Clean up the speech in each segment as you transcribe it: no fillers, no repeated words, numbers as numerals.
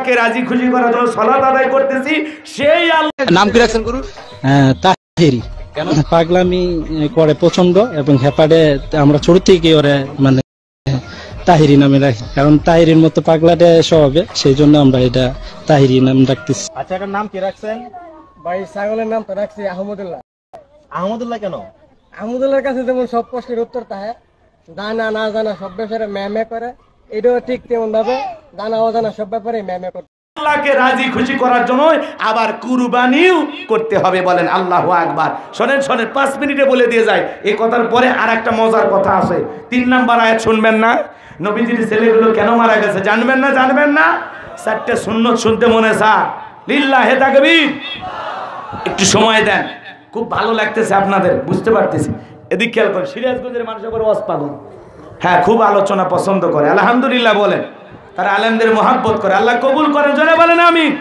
কে রাজি খুশি করার জন্য সালাত আদায় করতেছি। সেই আল্লাহ নাম কি রাখছেন গুরু? তাহিরি। কেন? পাগলামি করে পছন্দ এবং হেপাডে আমরা ছোট থেকে ওরে মানে তাহিরি নামে রাখি, কারণ তাহিরির মতো পাগলাটে স্বভাবে, সেই জন্য আমরা এটা তাহিরি নাম রাখতেছি। আচ্ছা, এটার নাম কি রাখছেন? ভাই ছাগলের নাম তো রাখছি আহমদুল্লাহ। আহমদুল্লাহ কেন? আহমদুল্লাহর কাছে যেমন সব প্রশ্নের উত্তর থাকে, জানা না জানা সব ব্যাপারে ম্যামে করে, এটাও ঠিক তেমন ভাবে জানা অজানা সব ব্যাপারে ম্যামে করে। আল্লাহকে রাজি খুশি করার জন্য আবার কুরবানিও করতে হবে। বলেন আল্লাহু আকবার। শোনেন শোনেন, 5 মিনিটে বলে দিয়ে যায়। এই কথার পরে আর একটা মজার কথা আছে। 3 নাম্বার আয়াত শুনবেন না? নবীজির ছেলেগুলো কেন মারা গেছে জানবেন না? জানবেন না? 4টে সুন্নত শুনতে মনে চায়। লিল্লাহে তাকবীর। একটু সময় দেন, খুব ভালো লাগতেছে আপনাদের, বুঝতে পারতেছি। এদিক খেয়াল করেন, সিরাজগঞ্জের মানুষ আবার ওয়াজ পাগল। হ্যাঁ, খুব আলোচনা পছন্দ করে, আলহামদুলিল্লাহ বলেন। তারা আলেমদের মহাব্বত করে, আল্লাহ কবুল করেন, জোরে বলেন আমিন।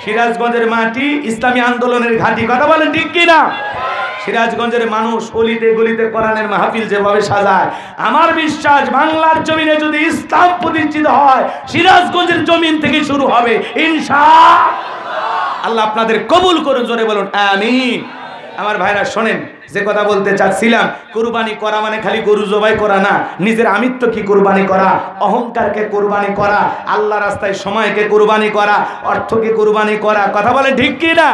সিরাজগঞ্জের মাটি ইসলামী আন্দোলনের ঘাঁটি, কথা বলেন ঠিক কিনা? সিরাজগঞ্জের মানুষ অলিতে গলিতে কোরআনের মাহফিল যেভাবে সাজায়, আমার বিশ্বাস বাংলার জমিনে যদি ইসলাম প্রতিষ্ঠিত হয়, সিরাজগঞ্জের জমিন থেকে শুরু হবে ইনশাআল্লাহ। আল্লাহ আপনাদের কবুল করুন, জোরে বলুন আমিন। আমার ভাইরা শোনেন, যে কথা বলতে চাচ্ছিলাম, কুরবানি করা মানে খালি গরু জবাই করা না, নিজের আমিত্ব কি কুরবানি করা, অহংকারকে কুরবানি করা, আল্লাহ রাস্তায় সময়কে কুরবানি করা, অর্থকে কুরবানি করা, কথা বলে ঠিক কি না?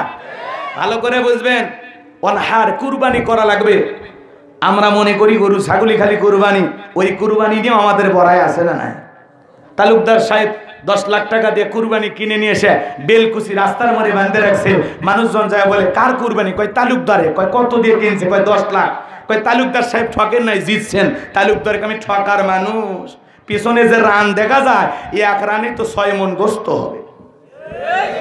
ভালো করে বুঝবেন, অনহার কুরবানি করা লাগবে। আমরা মনে করি গরু ছাগলি খালি কুরবানি, ওই কুরবানি নিয়েও আমাদের বড়াই আছে না নাই? তালুকদার সাহেব 10 লাখ টাকা দিয়ে কুরবানি কিনে নিয়ে এসে বেলকুচি রাস্তার মোড়ে বাঁধে রাখছে। মানুষজন যায় বলে কার কুরবানি? কয় তালুকদারে। কয় কত দিয়ে কিনছে? কয় 10 লাখ। কয় তালুকদার সাহেব ঠকেন নাই, জিতছেন। তালুকদারকে আমি ঠকার মানুষ। পিছনে যে রান দেখা যায়, এই 1 রানে তো 6 মণ গোস্ত হবে,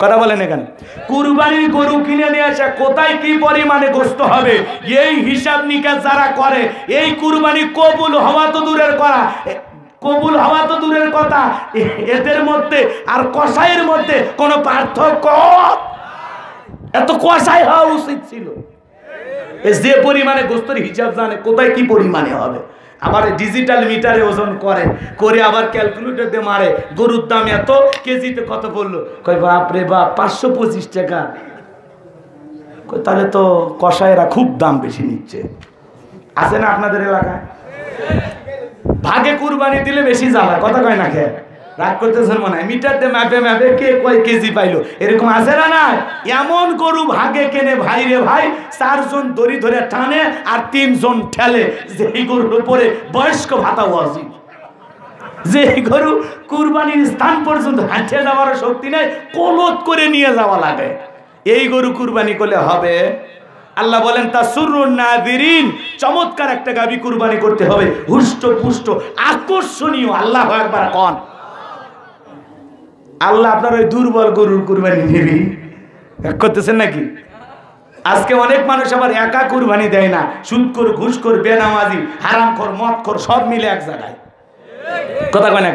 কথা বলেন। এখানে কুরবানির গরু কিনে নিয়ে আসে, কোথায় কি পরিমাণে গোস্ত হবে এই হিসাব নিকাশ যারা করে, এই কুরবানি কবুল হওয়া তো দূরের করা, কবুল হওয়া তো দূরের কথা, এদের মধ্যে আর কসাইয়ের মধ্যে কোনো পার্থক্য, এত কসাই হওয়া উচিত ছিল। যে পরিমাণে গোস্তের হিসাব জানে, কোথায় কি পরিমাণে হবে, আবার ডিজিটাল মিটারে ওজন করে আবার ক্যালকুলেটর দিয়ে মারে, গরুর দাম এত, কেজিতে কত পড়লো, কয় বাপ রে বাপ 525 টাকা। তাহলে তো কসাইরা খুব দাম বেশি নিচ্ছে। আছে না আপনাদের এলাকায়? ভাগে কুরবানি দিলে বেশি জ্বালা, কথা কয় না? খেয়ে রাগ করতেছেন মনে হয়, মিটার দিয়ে ম্যাপে ম্যাপে কে কয় কেজি পাইলো, এরকম আছে না? না, এমন গরু ভাগে কেনে ভাই রে ভাই, 4 জন দড়ি ধরে টানে আর 3 জন ঠেলে, যে গরুর উপরে বয়স্ক ভাতা ওয়াজিব। যে গরু কুরবানির স্থান পর্যন্ত হাঁটে যাওয়ার শক্তি নেই, কলত করে নিয়ে যাওয়া লাগে, এই গরু কুরবানি করলে হবে? আল্লাহ বলেন তাসুরুন নাযিরিন, চমৎকার একটা গাবি কুরবানি করতে হবে, হুষ্ট পুষ্ট আকর্ষণীয়। আল্লাহু আকবার কোন। আল্লাহ আপনার ওই দুর্বল গরুর কুরবানি নেবে করতেছেন নাকি? আজকে অনেক মানুষ আবার একা কুরবানি দেয় না, সুদখোর, ঘুষখোর, বেনামাজি, হারামখোর, মদখোর সব মিলে এক জায়গায়, কথা কয় না?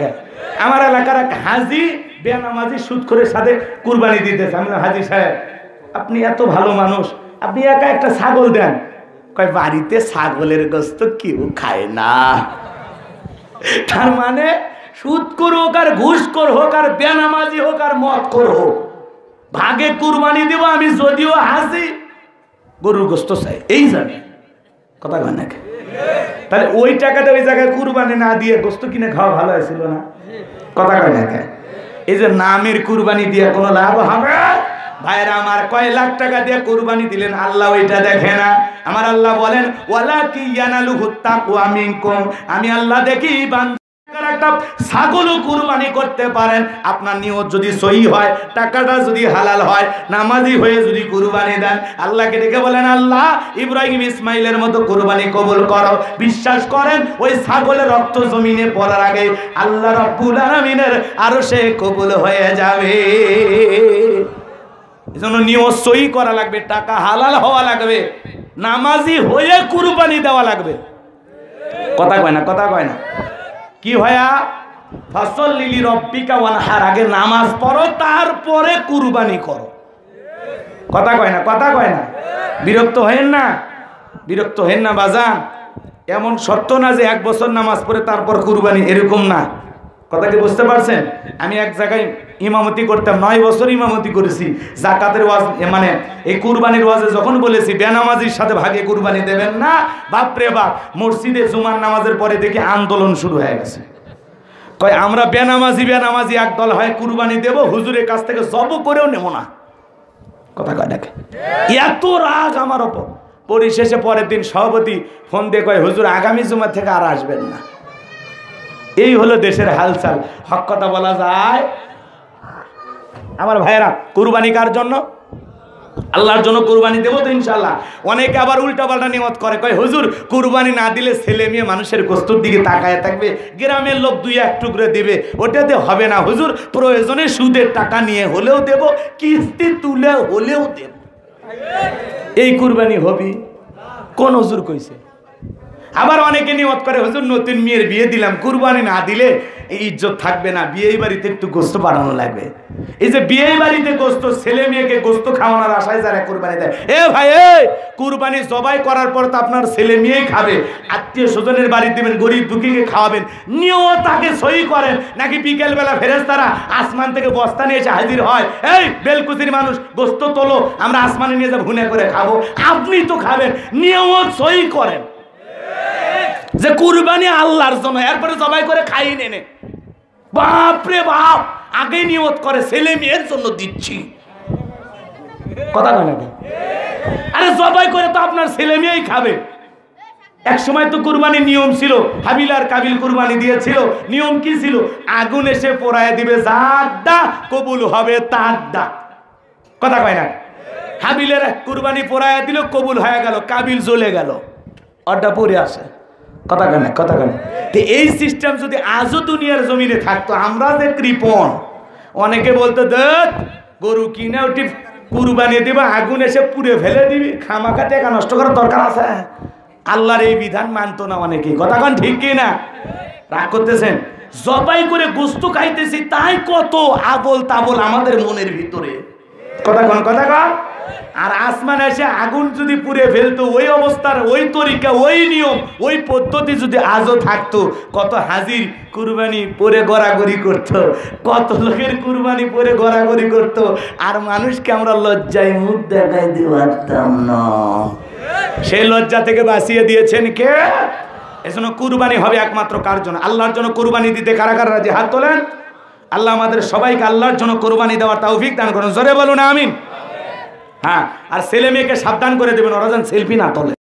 আমার এলাকার এক হাজি বেনামাজি সুদখোরের সাথে কুরবানি দিতেছে। আমি হাজি সাহেব, আপনি এত ভালো মানুষ, আপনি একা একটা ছাগল দেন। কয় বাড়িতে ছাগলের গোশত কেউ খায় না। তার মানে সুদখোর হোক আর ঘুষখোর হোক আর বেনামাজি হোক আর মদখোর হোক, ভাগে কুরবানি দেব আমি, যদিও হাসি গরুর গোশত চাই, এই জানে, কথা কয় না? তাহলে ওই টাকাটা ওই জায়গায় কুরবানি না দিয়ে গোশত কিনে খাওয়া ভালো হয়েছিল না, কথা কয় না? এই যে নামের কুরবানি দিয়ে কোনো লাভ হবে? ভাইরা আমার, কয় লাখ টাকা দিয়ে কুরবানি দিলেন, আল্লাহ ওইটা দেখে না। আমার আল্লাহ বলেন ওয়ালাকি ইয়ানালুহুত তাকওয়া মিনকুম, আমি আল্লাহ দেখি একটা ছাগলও কুরবানি করতে পারেন, আপনার নিয়ত যদি সহি হয়, টাকাটা যদি হালাল হয়, নামাজি হয়ে যদি কুরবানি দেন, আল্লাহকে ডেকে বলেন আল্লাহ ইব্রাহিম ইসমাইলের মতো কুরবানি কবুল করো। বিশ্বাস করেন ওই ছাগলের রক্ত জমিনে পড়ার আগে আল্লাহ রাব্বুল আলামিনের আরশে কবুল হয়ে যাবে। এজন্য নিয়ত সহি করা লাগবে, টাকা হালাল হওয়া লাগবে, নামাজি হয়ে কুরবানি দেওয়া লাগবে, কথা কয় না? কথা কয় না? কি ভাইয়া, ফাসল্লি লিরাব্বিকা ওয়ানহার, আগে নামাজ পড়ো তারপরে কুরবানি করো, কথা কয় না? কথা কয় না? বিরক্ত হয়েন না, বিরক্ত হয়েন না বাজান। এমন সত্য না যে 1 বছর নামাজ পড়ে তারপর কুরবানি, এরকম না। কথা কি বুঝতে পারছেন? আমি এক জায়গায় ইমামতি করতাম, 9 বছর ইমামতি করেছি। জাকাতের ওয়াজ মানে এই কুরবানির ওয়াজে যখন বলেছি বেনামাজির সাথে ভাগে কুরবানি দেবেন না, বাপরে বাপ, মসজিদে জুমার নামাজের পরে দেখি আন্দোলন শুরু হয়ে গেছে। কয় আমরা বেনামাজি একদল হয় কুরবানি দেব, হুজুরের কাছ থেকে জব করেও নেব না। কথা কয় নাকি? এত রাগ আমার ওপর। পরিশেষে পরের দিন সভাপতি ফোন দিয়ে কয় হুজুর আগামী জুমা থেকে আর আসবেন না। এই হলো দেশের হালচাল। হক কথা বলা যায়। আমার ভাইয়েরা, কুরবানি কার জন্য? আল্লাহর জন্য কুরবানি দেবো তো ইনশাল্লাহ। অনেকে আবার উল্টাপাল্টা নিয়ত করে, কয় হুজুর কুরবানি না দিলে ছেলে মেয়ে মানুষের গোস্তুর দিকে তাকায় থাকবে, গ্রামের লোক 2-1 টুকরো দেবে, ওটাতে হবে না হুজুর, প্রয়োজনে সুদের টাকা নিয়ে হলেও দেব, কিস্তি তুলে হলেও দেব। এই কুরবানি হবি? কোন হুজুর কইছে? আবার অনেকে নিয়ত করে হুজুর নতুন মেয়ের বিয়ে দিলাম, কুরবানি না দিলে এই ইজ্জত থাকবে না, বিয়ে বাড়িতে একটু গোস্ত পাঠানো লাগবে। এই যে বিয়ে বাড়িতে গোস্ত, ছেলে মেয়েকে গোস্ত খাওয়ানোর আশায় যারা কুরবানি দেয়, এ ভাই কুরবানি জবাই করার পর তো আপনার ছেলে মেয়েই খাবে, আত্মীয় স্বজনের বাড়ি দেবেন, গরিব দুঃখীকে খাওয়াবেন, নিয়তাকে সই করেন নাকি বিকেলবেলা ফেরেশতারা আসমান থেকে বস্তা নিয়ে এসে হাজির হয়, এই বেলকুচির মানুষ গোস্ত তোলো, আমরা আসমানে নিয়ে যা ভুনে করে খাবো, আপনি তো খাবেন, নিয়ত সই করেন যে কুরবানি আল্লাহর জন্য, এরপরে জবাই করে খাই নেনে। বাপরে বাপ, আগে নিয়ত করে ছেলে মেয়ের জন্য দিচ্ছি। কথা বলে না? আরে জবাই করে তো আপনার ছেলে মেয়েই খাবে। এক সময় তো কুরবানির নিয়ম ছিল, হাবিল আর কাবিল কুরবানি দিয়েছিল, নিয়ম কি ছিল? আগুন এসে পোড়ায় দিবে, যারটা কবুল হবে তারটা। কথা কয় না? হাবিলের কুরবানি পোড়ায় দিল, কবুল হয়ে গেল, কাবিল জ্বলে গেল, ওটা পড়ে আসে। কথা কেন? কথা কেন? এই সিস্টেম যদি আজও দুনিয়ার জমিনে থাকতো, আমরা যে কৃপণ, অনেকে বলতো দেখ গরু কিনে ওটি কুরবানি দিবা, আগুন এসে পুড়ে ফেলে দিবি, খামাখা টাকা নষ্ট করার দরকার আছে? আল্লাহর এই বিধান মানতো না অনেকে। কথা কন ঠিক কি না? রাগ করতেছেন? জবাই করে গোস্ত খাইতেছি, তাই কত আবল তাবল আমাদের মনের ভিতরে। কথা কন? কথা কন? আর আসমান এসে আগুন যদি পুড়ে ফেলতো, ওই অবস্থার ওই তরিকা, ওই নিয়ম, ওই পদ্ধতি যদি আজও থাকতো, কত হাজির কুরবানি পরে গড়াগড়ি করত, কত লোকের কুরবানি পরে গড়াগড়ি করত, আর মানুষকে আমরা লজ্জায় মুখ দেখাই দিতে পারতাম না। সেই লজ্জা থেকে বাঁচিয়ে দিয়েছেন কে? এজন্য কুরবানি হবে একমাত্র কার জন্য? আল্লাহর জন্য কুরবানি দিতে কারা কারা রাজি? হাত তোলেন। আল্লাহ আমাদের সবাইকে আল্লাহর জন্য কুরবানি দেওয়ার তৌফিক দান করুন। জোরে বলুন আমিন। হ্যাঁ, আর ছেলে মেয়েকে সাবধান করে দেবেন, ওরা যেন সেলফি না তোলে।